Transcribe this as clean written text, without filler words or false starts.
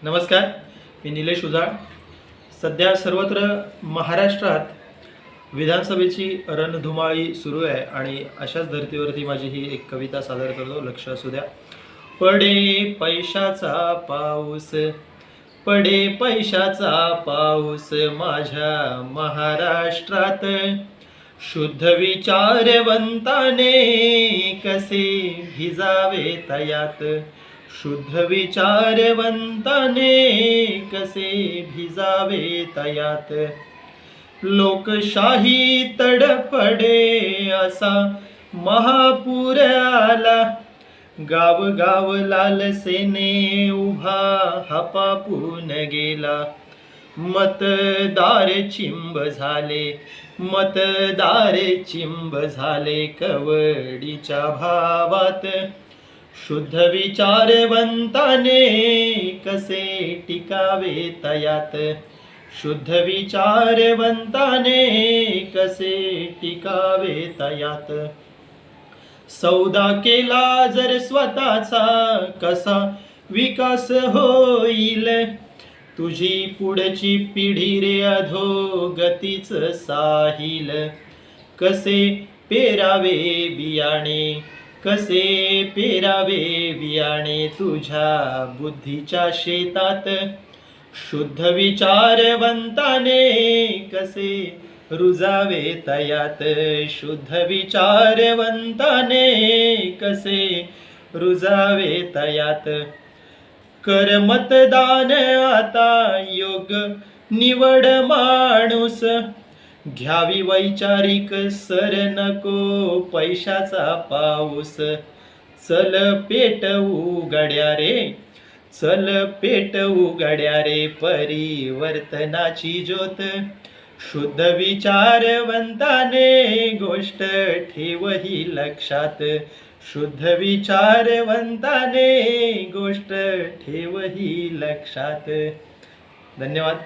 नमस्कार, मी निलेश उजाळ. सध्या सर्वत्र महाराष्ट्रात विधानसभेची रणधुमाळी सुरू आहे आणि अशाच धर्तीवरती माझी ही एक कविता सादर करतो. लक्ष असू द्या. पडे पैशाचा पाऊस, पडे पैशाचा पाऊस माझ्या महाराष्ट्रात, शुद्ध विचारवंताने कसे भिजावे तयात, शुद्ध विचारवंताने कसे भिजावे तयात. लोकशाही तडफडे असा महापूर आला, गाव गाव लालसेने उभा हपापून गेला. मतदार चिंब झाले, मतदार चिंब झाले कवडीच्या भावात, शुद्ध विचारवंताने कसे टिकावे तयात, शुद्ध विचारवंताने कसे टिकावे तयात. सौदा केला जर स्वतःचा कसा विकास होईल, तुझी पुढची पिढी रे अधोगतीच साहिल. कसे पेरावे बियाणे, कसे पेरावे बियाणे तुझ्या बुद्धीच्या शेतात, शुद्ध विचारवंताने कसे रुजावे तयात, शुद्ध विचारवंताने कसे रुजावे तयात. कर मतदान आता योग निवड माणूस, घ्यावी वैचारिक सर नको पैशाचा पाऊस. चल पेट उघड्या रे, चल पेट उघड्या रे परिवर्तनाची ज्योत, शुद्ध विचारवंताने गोष्ट ठेव ही लक्षात, शुद्ध विचारवंताने गोष्ट ठेव ही लक्षात. धन्यवाद.